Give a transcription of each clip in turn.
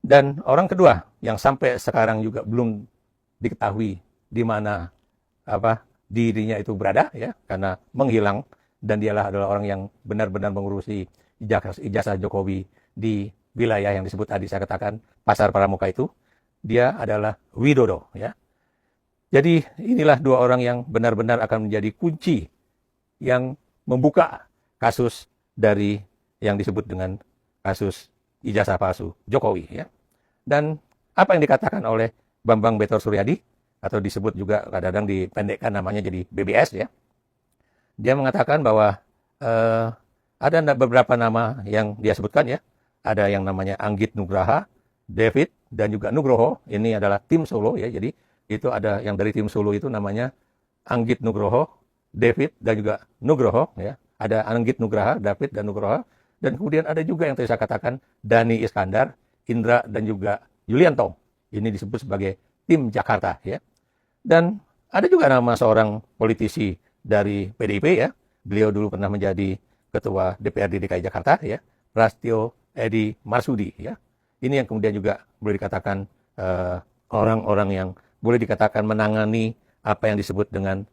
Dan orang kedua yang sampai sekarang juga belum diketahui di mana dirinya itu berada ya, karena menghilang, dan dialah adalah orang yang benar-benar mengurusi ijazah Jokowi di wilayah yang disebut tadi saya katakan Pasar Pramuka itu. Dia adalah Widodo ya. Jadi inilah dua orang yang benar-benar akan menjadi kunci yang membuka kasus dari yang disebut dengan kasus ijazah palsu Jokowi ya. Dan apa yang dikatakan oleh Bambang Betor Suryadi, atau disebut juga kadang-kadang dipendekkan namanya jadi BBS ya. Dia mengatakan bahwa ada beberapa nama yang dia sebutkan ya. Ada yang namanya Anggit Nugraha, David, dan juga Nugroho. Ini adalah tim Solo ya. Jadi itu ada yang dari tim Solo itu namanya Anggit Nugroho, David, dan juga Nugroho ya. Ada Anggit Nugraha, David, dan Nugroho. Dan kemudian ada juga yang tadi saya katakan Dhani Iskandar, Indra, dan juga Yulianto. Ini disebut sebagai tim Jakarta ya. Dan ada juga nama seorang politisi dari PDIP ya. Beliau dulu pernah menjadi ketua DPRD DKI Jakarta ya, Prasetyo Edi Marsudi ya. Ini yang kemudian juga boleh dikatakan orang-orang yang boleh dikatakan menangani apa yang disebut dengan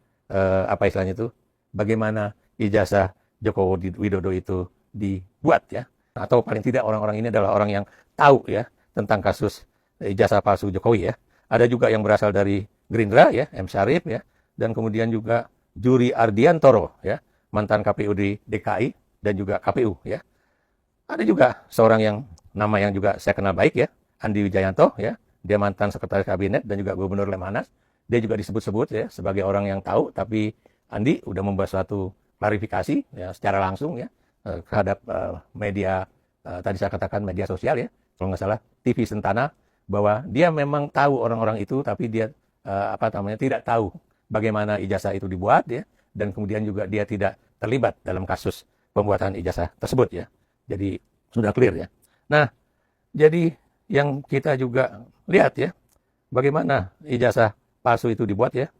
apa istilahnya itu, bagaimana ijazah Joko Widodo itu dibuat ya. Atau paling tidak orang-orang ini adalah orang yang tahu ya tentang kasus ijazah palsu Jokowi ya. Ada juga yang berasal dari Gerindra ya, M. Syarif ya, dan kemudian juga Juri Ardiantoro ya, mantan KPUD DKI dan juga KPU ya. Ada juga seorang yang nama yang juga saya kenal baik ya, Andi Wijayanto ya. Dia mantan sekretaris kabinet dan juga gubernur Lemhanas. Dia juga disebut-sebut ya sebagai orang yang tahu, tapi Andi udah membuat suatu klarifikasi ya secara langsung ya terhadap media tadi saya katakan media sosial ya, kalau nggak salah TV Sentana, bahwa dia memang tahu orang-orang itu, tapi dia tidak tahu bagaimana ijazah itu dibuat ya, dan kemudian juga dia tidak terlibat dalam kasus pembuatan ijazah tersebut ya. Jadi sudah clear ya. Nah, jadi yang kita juga lihat ya, bagaimana ijazah palsu itu dibuat ya.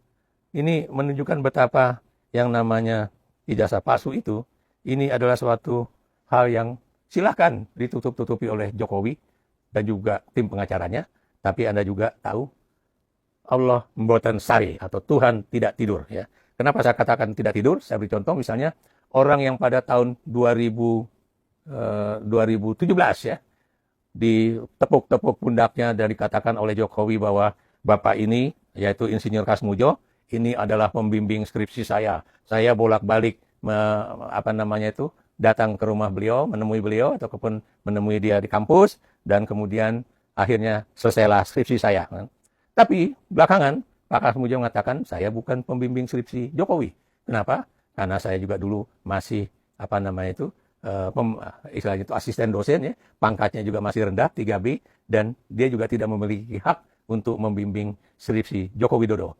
Ini menunjukkan betapa yang namanya ijazah palsu itu, ini adalah suatu hal yang silakan ditutup-tutupi oleh Jokowi dan juga tim pengacaranya. Tapi Anda juga tahu, Allah mboten sari, atau Tuhan tidak tidur ya. Kenapa saya katakan tidak tidur? Saya beri contoh, misalnya orang yang pada tahun 2017 ya, ditepuk-tepuk pundaknya dan dikatakan oleh Jokowi bahwa Bapak ini, yaitu Insinyur Kasmujo, ini adalah pembimbing skripsi saya. Saya bolak-balik datang ke rumah beliau, menemui beliau, ataupun menemui dia di kampus, dan kemudian akhirnya selesailah skripsi saya. Tapi belakangan Pak Kasmujo mengatakan, saya bukan pembimbing skripsi Jokowi. Kenapa? Karena saya juga dulu masih istilahnya itu asisten dosen ya, pangkatnya juga masih rendah 3B, dan dia juga tidak memiliki hak untuk membimbing skripsi Joko Widodo.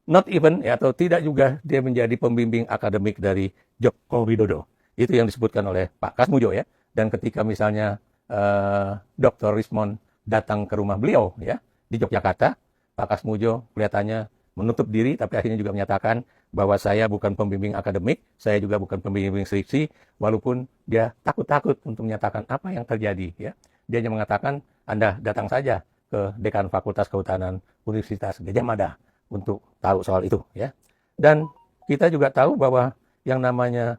Not even ya, atau tidak juga dia menjadi pembimbing akademik dari Joko Widodo. Itu yang disebutkan oleh Pak Kasmujo ya. Dan ketika misalnya Dr. Rismond datang ke rumah beliau ya di Yogyakarta, Pak Kasmujo kelihatannya menutup diri, tapi akhirnya juga menyatakan bahwa saya bukan pembimbing akademik, saya juga bukan pembimbing skripsi, walaupun dia takut-takut untuk menyatakan apa yang terjadi ya. Dia hanya mengatakan, Anda datang saja ke Dekan Fakultas Kehutanan Universitas Gadjah Mada untuk tahu soal itu ya. Dan kita juga tahu bahwa yang namanya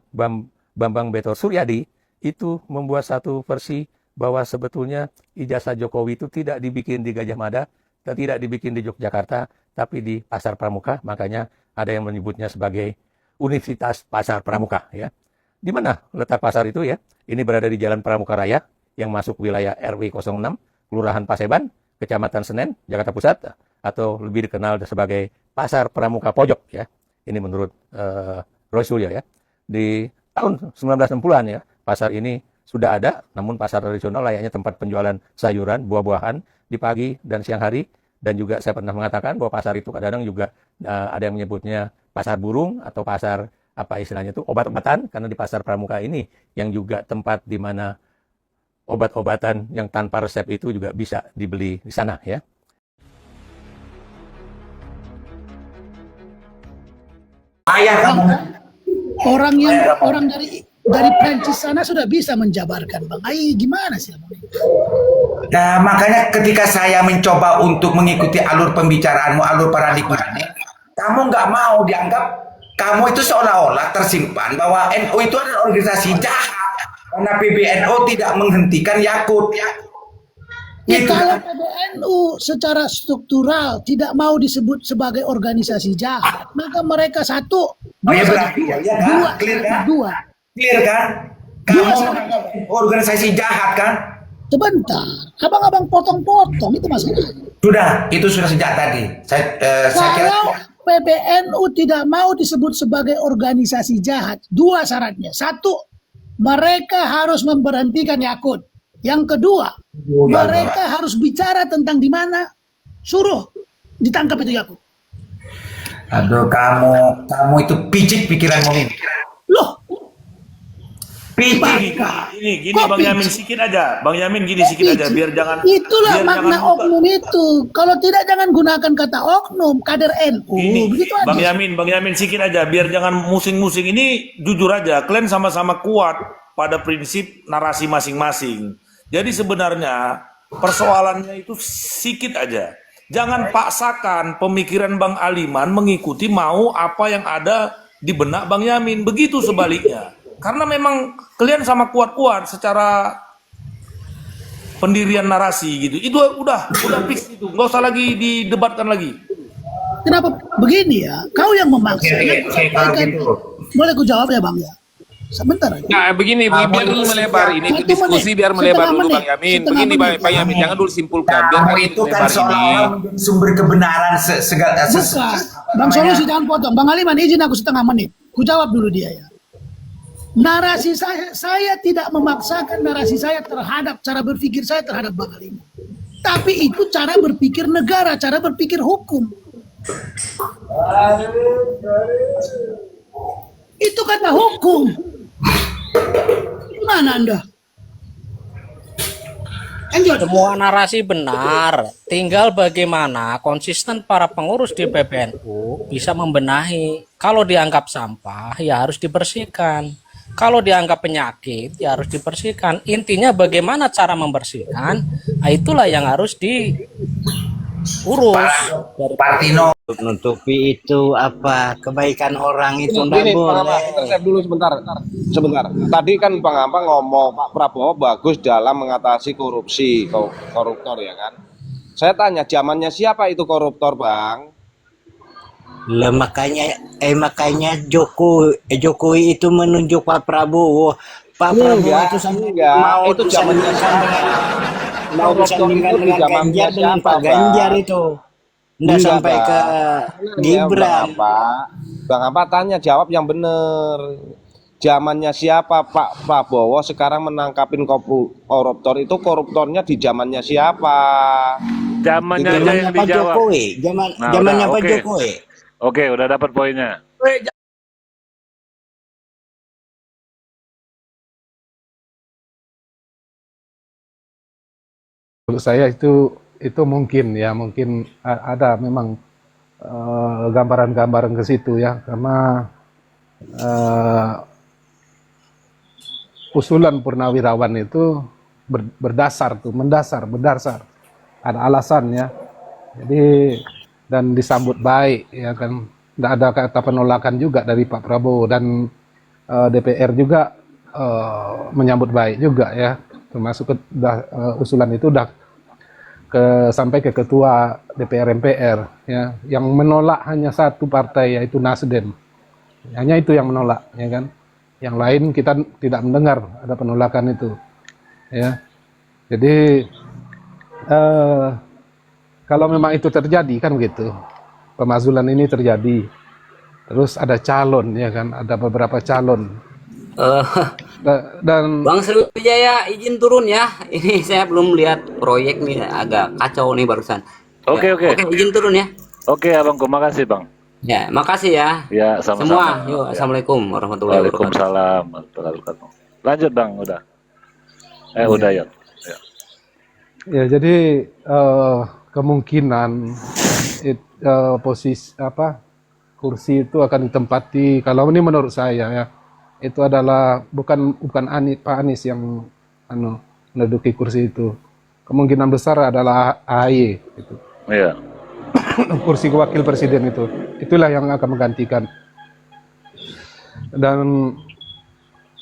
Bambang Betor Suryadi itu membuat satu versi bahwa sebetulnya ijazah Jokowi itu tidak dibikin di Gadjah Mada, tidak dibikin di Yogyakarta, tapi di Pasar Pramuka. Makanya ada yang menyebutnya sebagai Universitas Pasar Pramuka ya. Di mana letak pasar itu ya? Ini berada di Jalan Pramuka Raya yang masuk wilayah RW 06, Kelurahan Paseban, Kecamatan Senen, Jakarta Pusat, atau lebih dikenal sebagai Pasar Pramuka Pojok ya. Ini menurut Roy Suryo ya. Di tahun 1960-an ya, pasar ini sudah ada, namun pasar tradisional layaknya tempat penjualan sayuran, buah-buahan di pagi dan siang hari. Dan juga saya pernah mengatakan bahwa pasar itu kadang-kadang juga ada yang menyebutnya pasar burung atau pasar obat-obatan, karena di Pasar Pramuka ini yang juga tempat di mana obat-obatan yang tanpa resep itu juga bisa dibeli di sana ya. Ayah kamu. Orang dari Prancis sana sudah bisa menjabarkan, Bang. Gimana sih? Nah, makanya ketika saya mencoba untuk mengikuti alur pembicaraanmu, alur paradigmanya, kamu nggak mau dianggap kamu itu seolah-olah tersimpan bahwa NU itu adalah organisasi jahat karena PBNU tidak menghentikan Yakut. Ya, Itu kalau kan. PBNU secara struktural tidak mau disebut sebagai organisasi jahat, maka mereka satu, Oh dua ya saja. berarti ya kan? Dua, Clear kan? dua. Clear kan? Dua Kamu saja. menganggap organisasi jahat kan? Sebentar, abang-abang potong-potong itu masalah. Itu sudah sejak tadi. Saya kira Kalau PBNU tidak mau disebut sebagai organisasi jahat, dua syaratnya. Satu, mereka harus memberhentikan Yakut. Yang kedua, mereka harus bicara tentang di mana suruh ditangkap itu Yakut. aduh kamu itu picik pikiranmu ini. Loh, Picik. Gini, Kok Bang Yamin picik? sikit aja. Bang Yamin gini sikit aja, biar jangan. Itulah biar makna jangan oknum itu. Kalau tidak jangan gunakan kata oknum, kader NU. Gini, Begitu Bang aja. Yamin sikit aja, biar jangan musing-musing. Ini jujur aja, kalian sama-sama kuat pada prinsip narasi masing-masing. Jadi sebenarnya persoalannya itu sedikit aja. Jangan paksakan pemikiran Bang Aliman mengikuti mau apa yang ada di benak Bang Yamin. Begitu sebaliknya. Karena memang kalian sama kuat-kuat secara pendirian narasi gitu. Itu udah fix itu. Nggak usah lagi didebatkan lagi. Kenapa begini ya? Kau yang memaksa. Oke, kalau gitu. Boleh ku jawab ya Bang ya? Sebentar aja. Nah, begini, biar dulu melebar. Ini Satu diskusi menit, biar melebar setengah dulu, menit, Bang Yamin. setengah Begini, menit. Bang Yamin, jangan dulu simpulkan. Biar Kamu kami itu kan melebar ini. seolah-olah menjadi sumber kebenaran segala Bukan. Bang Solusi jangan potong. Bang Aliman izin aku setengah menit. Ku jawab dulu dia ya. Narasi saya tidak memaksakan narasi saya terhadap cara berpikir saya terhadap Bang Aliman. Tapi itu cara berpikir negara, cara berpikir hukum. Itu kata hukum. Gimana Anda? Lanjut. Semua narasi benar, tinggal bagaimana konsisten para pengurus di PBNU bisa membenahi. Kalau dianggap sampah, ya harus dibersihkan. Kalau dianggap penyakit, ya harus dibersihkan. Intinya bagaimana cara membersihkan, nah itulah yang harus diurus. Pak Tino. Menutupi itu apa kebaikan orang itu nggak Gini, Bang boleh. Ambang, intercept dulu sebentar. Tadi kan Bang Ambang ngomong Pak Prabowo bagus dalam mengatasi korupsi, koruptor ya kan. Saya tanya, zamannya siapa itu koruptor, Bang? Lah makanya Jokowi itu menunjuk Pak Prabowo. Pak Prabowo itu mau itu zamannya siapa? mau disandingkan Koruptor itu di dengan zamannya Ganjar dengan siapa, Pak Ganjar Bang? itu. Nggak Enggak, sampai Bang. ke Gibran. Bang Apa tanya, jawab yang benar. Zamannya siapa Pak Prabowo sekarang menangkapin koruptor itu, koruptornya di zamannya siapa? Zamannya aja Zamannya yang Pak dijawab. Jokowi, zamannya udah, Pak oke. Jokowi. Oke, udah dapat poinnya. Menurut saya itu mungkin ada memang gambaran-gambaran ke situ ya, karena usulan Purnawirawan itu berdasar ada alasannya, jadi dan disambut baik ya kan, tidak ada kata penolakan juga dari Pak Prabowo, dan DPR juga menyambut baik juga ya, termasuk usulan itu sampai ke ketua DPR MPR ya, yang menolak hanya satu partai yaitu Nasdem, hanya itu yang menolak ya kan, yang lain kita tidak mendengar ada penolakan itu ya. Jadi kalau memang itu terjadi kan gitu, pemakzulan ini terjadi, terus ada calon ya kan, ada beberapa calon. Dan Bang Sriwijaya izin turun ya. Ini saya belum lihat proyek nih, agak kacau nih barusan. Oke. Oke, izin turun ya. Oke, Abangku, makasih, Bang. Ya, makasih ya. Ya, sama-sama. Semua, yuk, Ya. assalamualaikum warahmatullahi wabarakatuh. Waalaikumsalam warahmatullahi wabarakatuh. Lanjut, Bang, udah. Udah ya. ya jadi kemungkinan posisi kursi itu akan ditempati, kalau ini menurut saya ya, itu adalah bukan Pak Anies yang menduduki kursi itu, kemungkinan besar adalah AHY gitu. Iya. Kursi wakil presiden itulah yang akan menggantikan, dan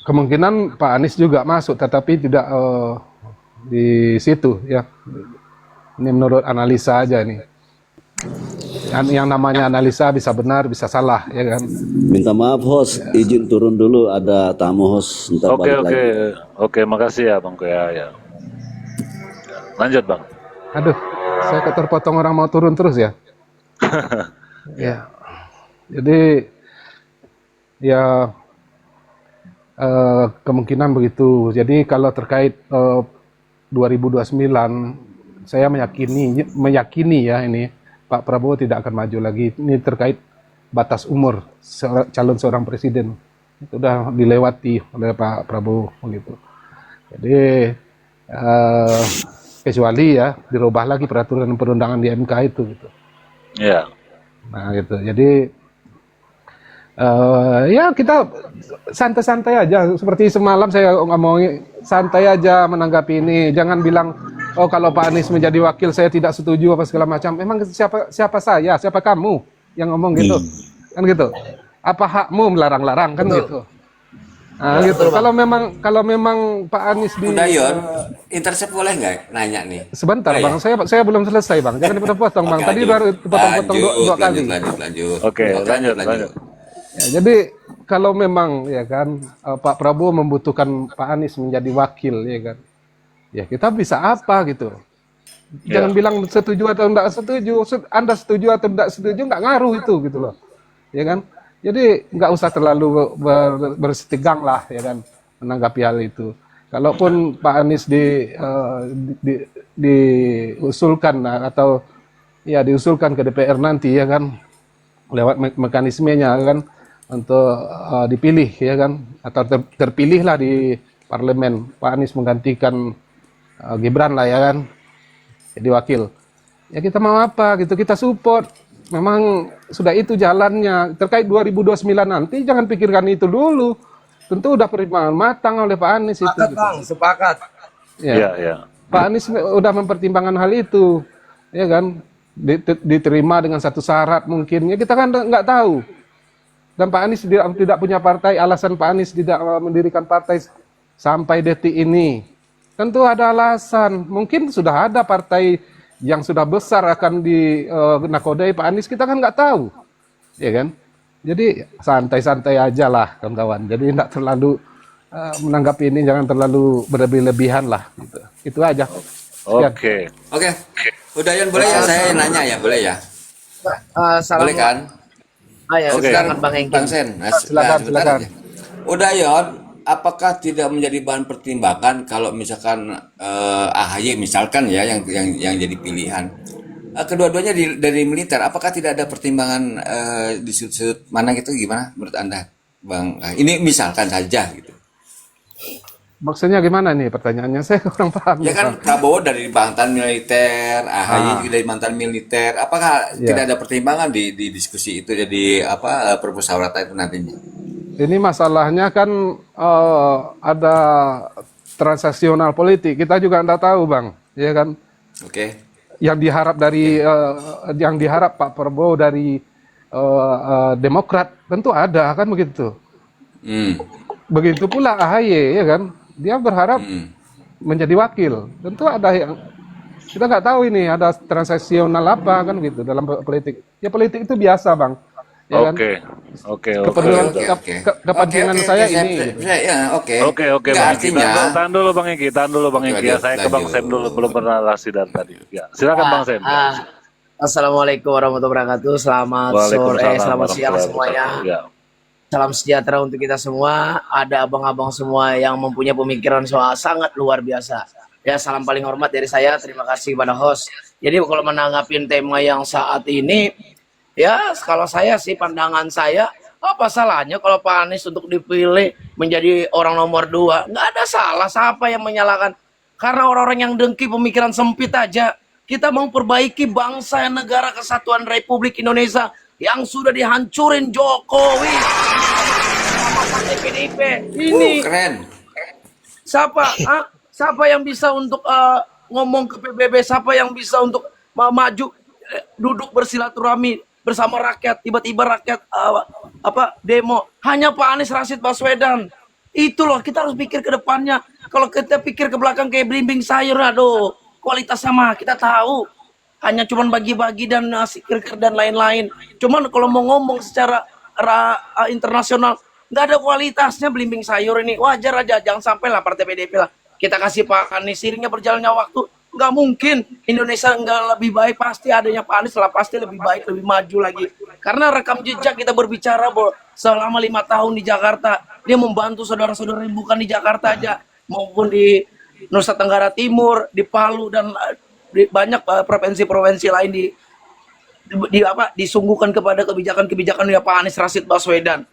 kemungkinan Pak Anies juga masuk, tetapi tidak di situ ya. Ini menurut analisa aja nih. Yang namanya analisa bisa benar, bisa salah, ya kan. Minta maaf host, izin turun dulu, ada tamu host. Ntar Oke, balik oke. lagi. Oke, makasih ya Bang Kuya ya. Lanjut Bang. Aduh, saya kok terpotong orang mau turun terus ya. Ya, jadi ya kemungkinan begitu. Jadi kalau terkait 2029, saya meyakini ya ini Pak Prabowo tidak akan maju lagi. Ini terkait batas umur calon seorang presiden, itu sudah dilewati oleh Pak Prabowo begitu. Jadi kecuali ya dirubah lagi peraturan perundangan di MK itu gitu. Iya. Nah gitu. Jadi ya kita santai-santai aja. Seperti semalam saya ngomongin, santai aja menanggapi ini. Jangan bilang, oh kalau Pak Anies menjadi wakil saya tidak setuju apa segala macam. Emang siapa saya, siapa kamu yang ngomong gitu? Kan gitu. Apa hakmu melarang-larang kan gitu? Nah gitu. Kalau memang Pak Anies di Dayon, intercept boleh nggak nanya nih? sebentar Boleh Bang, saya belum selesai Bang. Jangan dipotong Bang. Oke, Tadi lanjut. baru dipotong-potong dua kali. Lanjut. Oke, lanjut. Ya, jadi kalau memang ya kan Pak Prabowo membutuhkan Pak Anies menjadi wakil ya kan, ya kita bisa apa gitu. Jangan bilang setuju atau enggak setuju. Anda setuju atau enggak setuju nggak ngaruh itu gitu loh, ya kan. Jadi nggak usah terlalu bersitegang lah ya kan menanggapi hal itu. Kalaupun Pak Anies diusulkan atau ya diusulkan ke DPR nanti ya kan lewat mekanismenya kan untuk dipilih ya kan atau terpilihlah di parlemen, Pak Anies menggantikan Gibran lah ya kan jadi wakil, ya kita mau apa gitu, kita support. Memang sudah itu jalannya. Terkait 2029 nanti jangan pikirkan itu dulu, tentu udah pertimbangan matang oleh Pak Anies itu gitu. Bang, sepakat. Iya. Pak Anies udah mempertimbangkan hal itu ya kan, diterima dengan satu syarat mungkin ya, kita kan nggak tahu. Dan Pak Anies tidak punya partai. Alasan Pak Anies tidak mendirikan partai sampai detik ini tentu ada alasan. Mungkin sudah ada partai yang sudah besar akan dinakodai Pak Anies, kita kan nggak tahu, ya kan. Jadi santai-santai aja lah kawan-kawan. Jadi tidak terlalu menanggapi ini, jangan terlalu berlebih-lebihan lah. Gitu. Itu aja. Oke. Udah Yon, boleh ya saya nanya ya, boleh ya? Boleh kan? Silakan Bang Hengki. Bang Sen. Silakan. Udah Yon, apakah tidak menjadi bahan pertimbangan kalau misalkan AHY misalkan ya yang jadi pilihan? Kedua-duanya dari militer, apakah tidak ada pertimbangan di sudut mana gitu, gimana menurut Anda, Bang? Ini misalkan saja gitu. Maksudnya gimana nih pertanyaannya? Saya kurang paham. Ya kan Prabowo dari mantan militer, AHY juga dari mantan militer. Apakah tidak ada pertimbangan di diskusi itu, jadi permusyawaratan itu nantinya? Ini masalahnya kan ada transaksional politik. Kita juga tidak tahu, Bang, ya kan? Oke. Yang diharap Pak Prabowo dari Demokrat tentu ada kan begitu. Begitu pula AHY, ya kan? Dia berharap menjadi wakil. Tentu ada yang kita nggak tahu ini ada transaksional apa kan gitu dalam politik. Ya politik itu biasa, Bang. Ya Oke. Kepentingan saya ini. Oke. Tahan dulu Bang Hengki. Ya, saya ke Bang Sem dulu, belum pernah narasi dari tadi. Ya, silakan Bang Sem. Assalamualaikum warahmatullahi wabarakatuh. Selamat sore, selamat siang semuanya. Ya. Salam sejahtera untuk kita semua. Ada abang-abang semua yang mempunyai pemikiran soal sangat luar biasa. Ya, salam paling hormat dari saya. Terima kasih kepada host. Jadi kalau menanggapin tema yang saat ini, ya kalau saya sih, pandangan saya, apa salahnya kalau Pak Anies untuk dipilih menjadi orang nomor 2? Nggak ada salah, siapa yang menyalahkan? Karena orang-orang yang dengki pemikiran sempit aja. Kita mau perbaiki bangsa dan negara kesatuan Republik Indonesia yang sudah dihancurin Jokowi sama partai PDIP. Ini keren. siapa yang bisa untuk ngomong ke PBB, siapa yang bisa untuk maju duduk bersilaturahmi bersama rakyat, tiba-tiba rakyat demo, hanya Pak Anies Rashid Baswedan. Itu loh, kita harus pikir ke depannya. Kalau kita pikir ke belakang kayak belimbing sayur, aduh, kualitasnya mah kita tahu. Hanya cuman bagi-bagi dan nasi kir dan lain-lain. Cuman kalau mau ngomong secara internasional, nggak ada kualitasnya belimbing sayur ini. Wajar aja, jangan sampai lah partai PDIP lah. Kita kasih Pak Anies, seiringnya berjalannya waktu, nggak mungkin Indonesia nggak lebih baik. Pasti adanya Pak Anies lah, pasti lebih baik, lebih maju lagi. Karena rekam jejak kita berbicara bahwa selama 5 tahun di Jakarta, dia membantu saudara-saudara yang bukan di Jakarta aja, maupun di Nusa Tenggara Timur, di Palu, dan di banyak provinsi-provinsi lain disungguhkan kepada kebijakan-kebijakan ya Pak Anies Rashid Baswedan.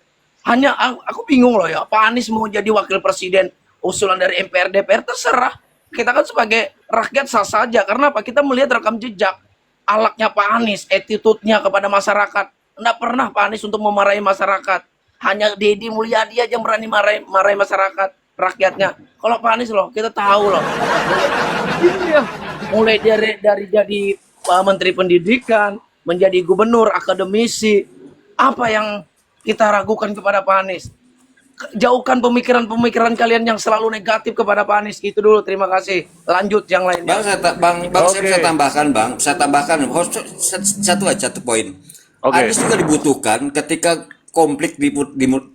Hanya aku bingung loh ya, Pak Anies mau jadi wakil presiden, usulan dari MPR DPR terserah. Kita kan sebagai rakyat sah saja, karena apa? Kita melihat rekam jejak alaknya Pak Anies, attitude-nya kepada masyarakat. Nggak pernah Pak Anies untuk memarahi masyarakat. Hanya Deddy Mulyadi aja yang berani marahi masyarakat, rakyatnya. Kalau Pak Anies loh, kita tahu loh. Iya. Mulai dari jadi Menteri Pendidikan, menjadi gubernur, akademisi. Apa yang kita ragukan kepada Pak Anies? Jauhkan pemikiran-pemikiran kalian yang selalu negatif kepada Pak Anies. Itu dulu, terima kasih. Lanjut yang lain. Bang, saya bisa tambahkan, Bang. Saya tambahkan satu poin. Anies juga dibutuhkan ketika konflik di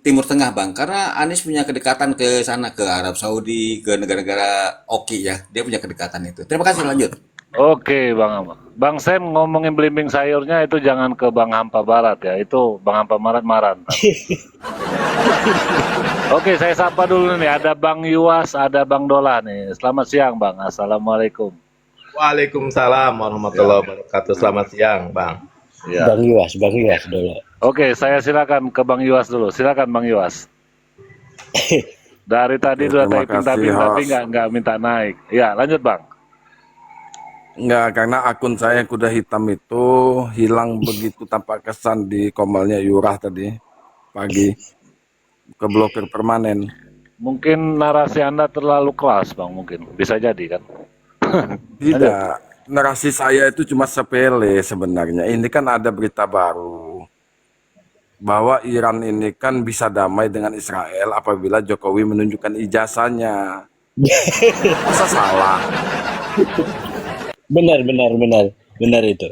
Timur Tengah, Bang. Karena Anies punya kedekatan ke sana, ke Arab Saudi, ke negara-negara oki ya. Dia punya kedekatan itu. Terima kasih, lanjut. Oke, Bang Ahmad. Bang Sam ngomongin belimbing sayurnya itu jangan ke Bang Hampa Barat ya. Itu Bang Hampa Barat marah. Oke, saya sapa dulu nih. Ada Bang Yuas, ada Bang Dola nih. Selamat siang, Bang. Assalamualaikum. Waalaikumsalam warahmatullahi wabarakatuh. Selamat siang, Bang. Ya. Bang Yuas dulu. Oke, saya silakan ke Bang Yuas dulu. Silakan Bang Yuas. Dari tadi udah typing tapi nggak minta naik. Ya, lanjut Bang. Enggak, karena akun saya yang kuda hitam itu hilang begitu tanpa kesan di komalnya Yurah tadi pagi, ke blokir permanen. Mungkin narasi Anda terlalu keras Bang, mungkin. Bisa jadi kan? Tidak, narasi saya itu cuma sepele sebenarnya. Ini kan ada berita baru bahwa Iran ini kan bisa damai dengan Israel apabila Jokowi menunjukkan ijazahnya. Masa salah? Benar itu.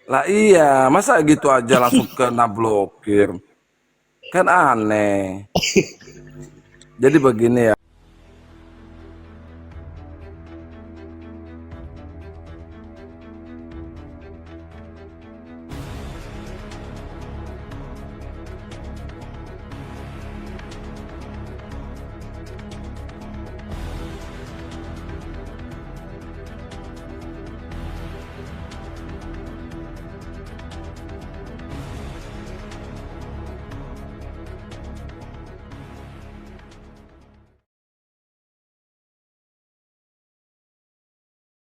Lah iya, masa gitu aja langsung kena blokir? Kan aneh. Jadi begini ya.